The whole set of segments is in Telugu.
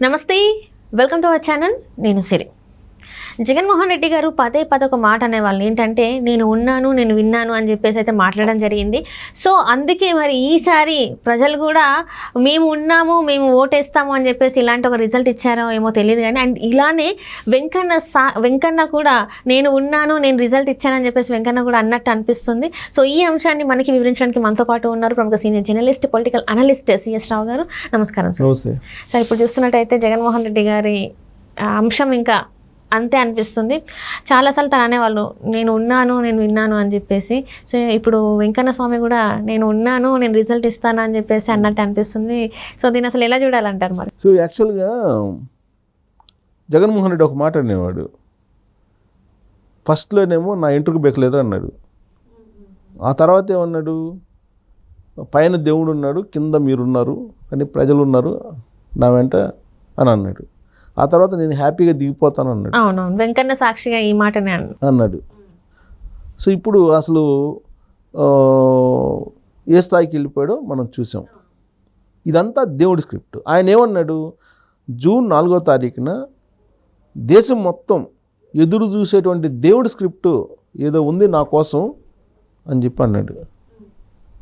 నమస్తే, వెల్కమ్ టు అవర్ ఛానల్. నేను సిరి. జగన్మోహన్ రెడ్డి గారు పదే ఒక మాట అనేవాళ్ళు ఏంటంటే, నేను ఉన్నాను, నేను విన్నాను అని చెప్పేసి అయితే మాట్లాడడం జరిగింది. సో అందుకే మరి ఈసారి ప్రజలు కూడా మేము ఉన్నాము, మేము ఓటేస్తాము అని చెప్పేసి ఇలాంటి ఒక రిజల్ట్ ఇచ్చారో ఏమో తెలియదు కానీ, అండ్ ఇలానే వెంకన్న కూడా నేను ఉన్నాను, నేను రిజల్ట్ ఇచ్చానని చెప్పేసి వెంకన్న కూడా అన్నట్టు అనిపిస్తుంది. సో ఈ అంశాన్ని మనకి వివరించడానికి మనతో పాటు ఉన్నారు ప్రముఖ senior journalist, political analyst C S Rao. నమస్కారం సార్. సో ఇప్పుడు చూస్తున్నట్టయితే జగన్మోహన్ రెడ్డి గారి అంశం ఇంకా అంతే అనిపిస్తుంది. చాలాసార్లు తను అనేవాళ్ళు నేను ఉన్నాను, నేను విన్నాను అని చెప్పేసి. సో ఇప్పుడు వెంకన్న స్వామి కూడా నేను ఉన్నాను, నేను రిజల్ట్ ఇస్తాను అని చెప్పేసి అన్నట్టు అనిపిస్తుంది. సో దీన్ని అసలు ఎలా చూడాలంటారు మరి? సో యాక్చువల్గా జగన్మోహన్ రెడ్డి ఒక మాట అనేవాడు, ఫస్ట్లోనేమో నా ఇంటికి బెక్కలేదు అన్నాడు. ఆ తర్వాత ఏమన్నాడు, పైన దేవుడు ఉన్నాడు, కింద మీరున్నారు, కానీ ప్రజలు ఉన్నారు నా వెంట అని అన్నాడు. ఆ తర్వాత నేను హ్యాపీగా దిగిపోతాను అన్నాడు. అవునవును, వెంకన్న సాక్షిగా ఈ మాటనే అన్నాడు. సో ఇప్పుడు అసలు ఏ స్థాయికి వెళ్ళిపోయాడో మనం చూసాం. ఇదంతా దేవుడి స్క్రిప్ట్. ఆయన ఏమన్నాడు, జూన్ 4వ తారీఖున దేశం మొత్తం ఎదురు చూసేటువంటి దేవుడి స్క్రిప్ట్ ఏదో ఉంది నా కోసం అని చెప్పి అన్నాడు.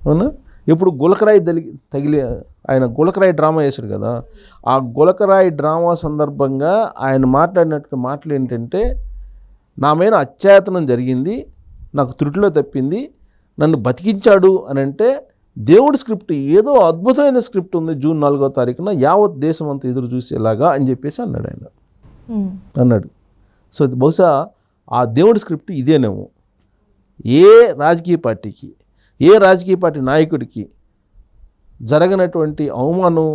అవునా? ఇప్పుడు గులకరాయి తగిలి ఆయన గులకరాయి డ్రామా వేశాడు కదా, ఆ గులకరాయి డ్రామా సందర్భంగా ఆయన మాట్లాడినట్టు మాటలు ఏంటంటే, నా మీద అత్యాయతనం జరిగింది, నాకు త్రుటిలో తప్పింది, నన్ను బతికించాడు అని అంటే దేవుడి స్క్రిప్ట్ ఏదో అద్భుతమైన స్క్రిప్ట్ ఉంది జూన్ 4వ తారీఖున యావత్ దేశం అంతా ఎదురు చూసేలాగా అని చెప్పేసి అన్నాడు ఆయన. అన్నాడు. సో బహుశా ఆ దేవుడి స్క్రిప్ట్ ఇదేనేమో. ఏ రాజకీయ పార్టీకి, ఏ రాజకీయ పార్టీ నాయకుడికి జరగనటువంటి అవమానం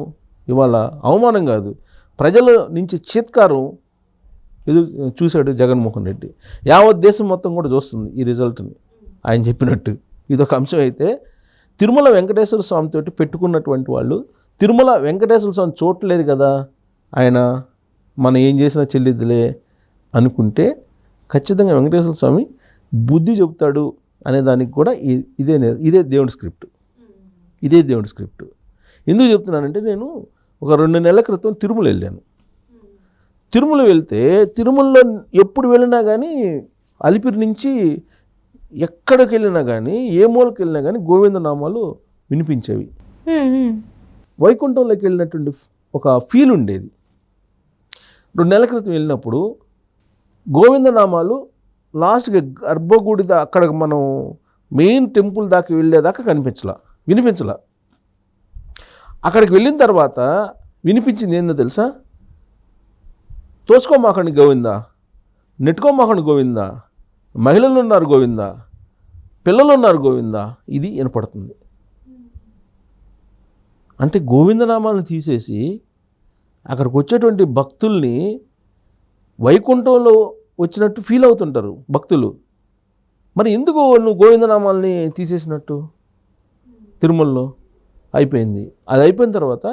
ఇవాళ అవమానం కాదు, ప్రజల నుంచి చీత్కారం చూశాడు జగన్మోహన్ రెడ్డి. యావత్ దేశం మొత్తం కూడా చూస్తుంది ఈ రిజల్ట్ని. ఆయన చెప్పినట్టు ఇదొక అంశం అయితే, తిరుమల వెంకటేశ్వర స్వామితో పెట్టుకున్నటువంటి వాళ్ళు తిరుమల వెంకటేశ్వర స్వామి చూడలేదు కదా, ఆయన మనం ఏం చేసినా చెల్లిద్దులే అనుకుంటే ఖచ్చితంగా వెంకటేశ్వర స్వామి బుద్ధి చెబుతాడు అనే దానికి కూడా ఇదే దేవుడి స్క్రిప్ట్. ఇదే దేవుడి స్క్రిప్ట్. ఎందుకు చెప్తున్నానంటే, నేను ఒక 2 నెలల క్రితం తిరుమల వెళ్ళాను. తిరుమల వెళ్తే తిరుమలలో ఎప్పుడు వెళ్ళినా కానీ అలిపిరి నుంచి ఎక్కడికి వెళ్ళినా కానీ, ఏ మూలకి వెళ్ళినా కానీ గోవిందనామాలు వినిపించేవి. వైకుంఠంలోకి వెళ్ళినటువంటి ఒక ఫీల్ ఉండేది. 2 నెలల క్రితం వెళ్ళినప్పుడు గోవిందనామాలు లాస్ట్గా గర్భగుడి అక్కడ మనం మెయిన్ టెంపుల్ దాకా వెళ్ళేదాకా వినిపించలా. అక్కడికి వెళ్ళిన తర్వాత వినిపించింది ఏందో తెలుసా, తోసుకోమాకండి గోవిందా, నెట్టుకోమాకండి గోవిందా, మహిళలు ఉన్నారు గోవిందా, పిల్లలు ఉన్నారు గోవిందా, ఇది వినపడుతుంది. అంటే గోవిందనామాలను తీసేసి అక్కడికి వచ్చేటువంటి భక్తుల్ని వైకుంఠంలో వచ్చినట్టు ఫీల్ అవుతుంటారు భక్తులు. మరి ఎందుకు నువ్వు గోవిందనామాల్ని తీసేసినట్టు? తిరుమలలో అయిపోయింది. అది అయిపోయిన తర్వాత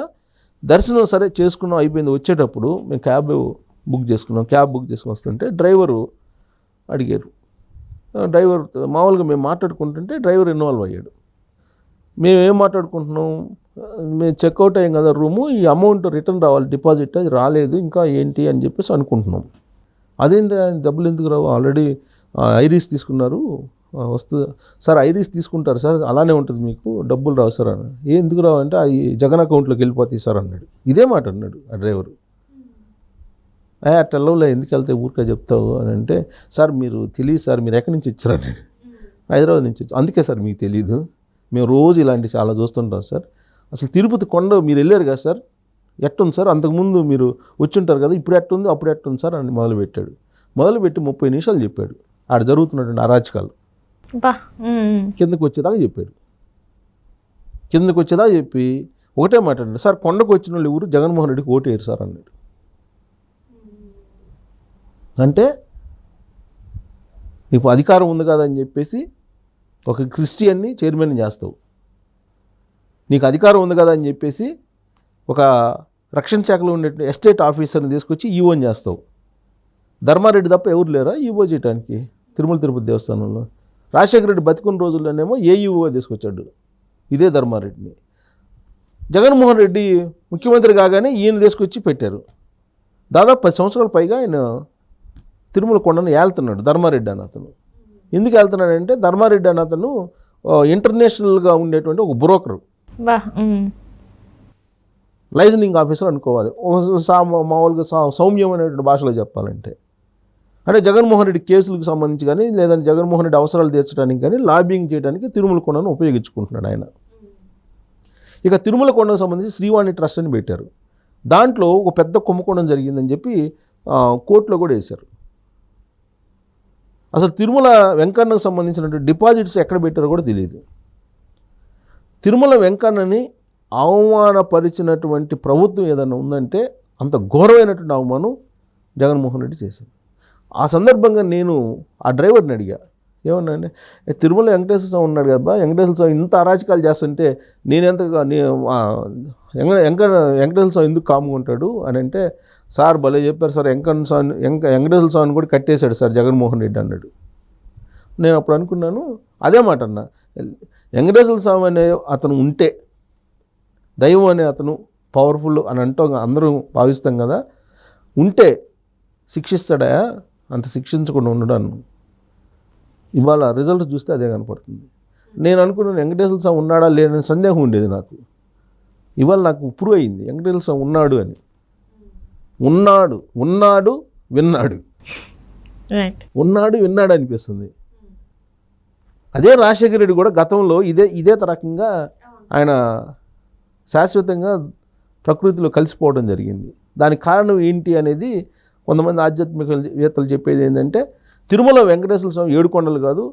దర్శనం సరే చేసుకున్నాం, అయిపోయింది. వచ్చేటప్పుడు మేము క్యాబ్ బుక్ చేసుకుని వస్తుంటే డ్రైవరు అడిగారు. డ్రైవర్ మామూలుగా మేము మాట్లాడుకుంటుంటే డ్రైవర్ ఇన్వాల్వ్ అయ్యాడు. మేము ఏం మాట్లాడుకుంటున్నాం, మేము చెక్అవుట్ అయ్యాం కదా రూము, ఈ అమౌంట్ రిటర్న్ రావాలి, డిపాజిట్ అది రాలేదు ఇంకా ఏంటి అని చెప్పేసి అనుకుంటున్నాం. అదేంటి డబ్బులు ఎందుకు రావు, ఆల్రెడీ ఐరీస్ తీసుకున్నారు, వస్తుంది సార్. ఐరీస్ తీసుకుంటారు సార్, అలానే ఉంటుంది, మీకు డబ్బులు రావు సార్ అన్నాడు. ఎందుకు రావు అంటే, అది జగన్ అకౌంట్లోకి వెళ్ళిపోతాయి సార్ అన్నాడు. ఇదే మాట అన్నాడు ఆ డ్రైవరు. అట్టెల్లవులే, ఎందుకు వెళ్తే ఊరికే చెప్తావు అని అంటే, సార్ మీరు తెలియదు సార్, మీరు ఎక్కడి నుంచి వచ్చారు అన్నాడు. హైదరాబాద్ నుంచి వచ్చి. అందుకే సార్ మీకు తెలియదు, మేము రోజు ఇలాంటివి చాలా చూస్తుంటాం సార్. అసలు తిరుపతి కొండ మీరు వెళ్ళారు కదా సార్, ఎట్టుంది సార్, అంతకుముందు మీరు వచ్చుంటారు కదా, ఇప్పుడు ఎట్టుంది అప్పుడు ఎట్టుంది సార్ అని మొదలుపెట్టాడు. మొదలుపెట్టి 30 నిమిషాలు చెప్పాడు ఆడ జరుగుతున్నటువంటి అరాచకాలు. కిందకు వచ్చేదాకా చెప్పి ఒకటే మాట్లాడండి, సార్ కొండకు వచ్చిన వాళ్ళు ఎవరు జగన్మోహన్ రెడ్డికి ఓటేయరు సార్ అన్నాడు. అంటే నీకు అధికారం ఉంది కదా అని చెప్పేసి ఒక క్రిస్టియన్ని చైర్మన్ చేస్తావు, నీకు అధికారం ఉంది కదా అని చెప్పేసి ఒక రక్షణ శాఖలో ఉండే ఎస్టేట్ ఆఫీసర్ని తీసుకొచ్చి ఈవోని చేస్తావు. ధర్మారెడ్డి తప్ప ఎవరు లేరా ఈవో చేయడానికి తిరుమల తిరుపతి దేవస్థానంలో? రాజశేఖర రెడ్డి బతికున్న రోజుల్లోనేమో ఏఈఓ తీసుకొచ్చాడు ఇదే ధర్మారెడ్డిని. జగన్మోహన్ రెడ్డి ముఖ్యమంత్రి కాగానే ఈయన తీసుకొచ్చి పెట్టారు. దాదాపు 10 సంవత్సరాల పైగా ఆయన తిరుమల కొండను ఏళ్తున్నాడు ధర్మారెడ్డి అని అతను. ఎందుకు వెళ్తున్నాడంటే ధర్మారెడ్డి అని అతను ఇంటర్నేషనల్గా ఉండేటువంటి ఒక బ్రోకరు, బా లైజనింగ్ ఆఫీసర్ అనుకోవాలి, మామూలుగా సౌమ్యమైనటువంటి భాషలో చెప్పాలంటే. అంటే జగన్మోహన్ రెడ్డి కేసులకు సంబంధించి కానీ లేదంటే జగన్మోహన్ రెడ్డి అవసరాలు తీర్చడానికి కానీ లాబింగ్ చేయడానికి తిరుమల కొండను ఉపయోగించుకుంటున్నాడు ఆయన. ఇక తిరుమల కొండకు సంబంధించి శ్రీవాణి ట్రస్ట్ అని పెట్టారు. దాంట్లో ఒక పెద్ద కుంభకోణం జరిగిందని చెప్పి కోర్టులో కూడా వేశారు. అసలు తిరుమల వెంకన్నకు సంబంధించినటువంటి డిపాజిట్స్ ఎక్కడ పెట్టారో కూడా తెలియదు. తిరుమల వెంకన్నని అవమానపరిచినటువంటి ప్రభుత్వం ఏదైనా ఉందంటే అంత ఘోరమైనటువంటి అవమానం జగన్మోహన్ రెడ్డి చేశారు. ఆ సందర్భంగా నేను ఆ డ్రైవర్ని అడిగా, ఏమన్నా అంటే తిరుమల వెంకటేశ్వర స్వామి ఉన్నాడు కదా, వెంకటేశ్వర స్వామి ఇంత అరాచకాలు చేస్తుంటే వెంకటేశ్వర స్వామి ఎందుకు కాముకుంటాడు అని అంటే, సార్ భలే చెప్పారు సార్, వెంకటేశ్వర స్వామిని కూడా కట్టేశాడు సార్ జగన్మోహన్ రెడ్డి అన్నాడు. నేను అప్పుడు అనుకున్నాను, అదే మాట అన్న, వెంకటేశ్వర స్వామి అనే అతను ఉంటే, దైవం అనే అతను పవర్ఫుల్ అని అంటూ అందరూ భావిస్తాం కదా, ఉంటే శిక్షిస్తాడా, అంత శిక్షించకుండా ఉండడాను. ఇవాళ రిజల్ట్ చూస్తే అదే కనపడుతుంది. నేను అనుకున్నాను వెంకటేశ్వర స్వామి ఉన్నాడా లేదని సందేహం ఉండేది నాకు. ఇవాళ నాకు ప్రూవ్ అయింది వెంకటేశ్వర స్వామి ఉన్నాడు అని. ఉన్నాడు విన్నాడు అనిపిస్తుంది. అదే రాజశేఖర రెడ్డి కూడా గతంలో ఇదే రకంగా ఆయన శాశ్వతంగా ప్రకృతిలో కలిసిపోవడం జరిగింది. దానికి కారణం ఏంటి అనేది కొంతమంది ఆధ్యాత్మికవేత్తలు చెప్పేది ఏంటంటే, తిరుమల వెంకటేశ్వర స్వామి 7 కొండలు కాదు,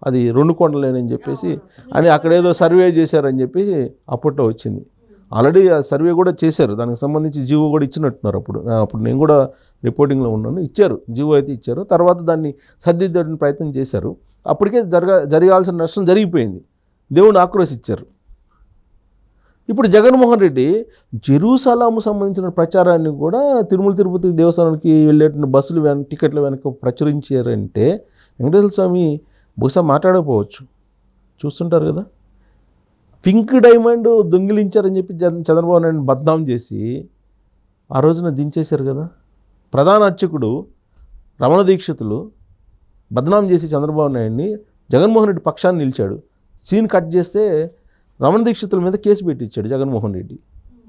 అది 2 కొండలేనని చెప్పేసి అని అక్కడ ఏదో సర్వే చేశారని చెప్పేసి అప్పట్లో వచ్చింది. ఆల్రెడీ ఆ సర్వే కూడా చేశారు, దానికి సంబంధించి జీవో కూడా ఇచ్చినట్టున్నారు. అప్పుడు నేను కూడా రిపోర్టింగ్లో ఉన్నాను, ఇచ్చారు, జీవో అయితే ఇచ్చారు. తర్వాత దాన్ని సర్దిద్దడానికి ప్రయత్నం చేశారు. అప్పటికే జరగాల్సిన నష్టం జరిగిపోయింది, దేవుని ఆక్రోశించారు. ఇప్పుడు జగన్మోహన్ రెడ్డి జెరూసలాము సంబంధించిన ప్రచారాన్ని కూడా తిరుపతి దేవస్థానానికి వెళ్ళేటువంటి బస్సులు టికెట్ల వెనక ప్రచురించారంటే వెంకటేశ్వర స్వామి బహుశా మాట్లాడకపోవచ్చు. చూస్తుంటారు కదా, పింక్ డైమండ్ దొంగిలించారని చెప్పి చంద్రబాబు నాయుడు బద్నాం చేసి ఆ రోజున దించేశారు కదా. ప్రధాన అర్చకుడు రమణ దీక్షితులు బద్నాం చేసి చంద్రబాబు నాయుడిని, జగన్మోహన్ రెడ్డి పక్షాన్ని నిలిచాడు. సీన్ కట్ చేస్తే రమణ దీక్షితుల మీద కేసు పెట్టించాడు జగన్మోహన్ రెడ్డి,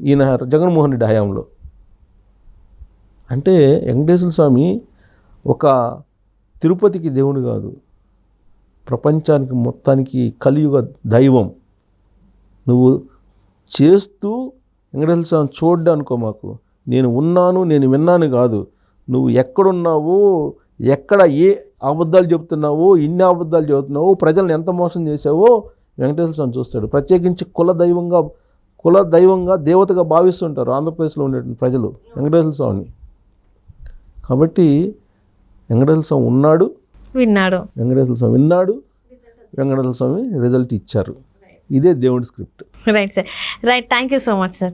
ఈయన జగన్మోహన్ రెడ్డి హయాంలో. అంటే వెంకటేశ్వర స్వామి ఒక తిరుపతికి దేవుడు కాదు, ప్రపంచానికి మొత్తానికి కలియుగ దైవం. నువ్వు చేస్తూ వెంకటేశ్వర స్వామి చూడ్డా అనుకో, మాకు నేను ఉన్నాను నేను విన్నాను కాదు, నువ్వు ఎక్కడున్నావో, ఎక్కడ ఏ అబద్ధాలు చెబుతున్నావో, ఇన్ని అబద్ధాలు చెబుతున్నావో, ప్రజలను ఎంత మోసం చేసావో వెంకటేశ్వర స్వామి చూస్తాడు. ప్రత్యేకించి కుల దైవంగా దేవతగా భావిస్తుంటారు ఆంధ్రప్రదేశ్లో ఉండేటువంటి ప్రజలు వెంకటేశ్వర స్వామిని. కాబట్టి వెంకటేశ్వర స్వామి విన్నాడు, వెంకటేశ్వర స్వామి రిజల్ట్ ఇచ్చారు. ఇదే దేవుడి script. Right sir, right. Thank you so much sir.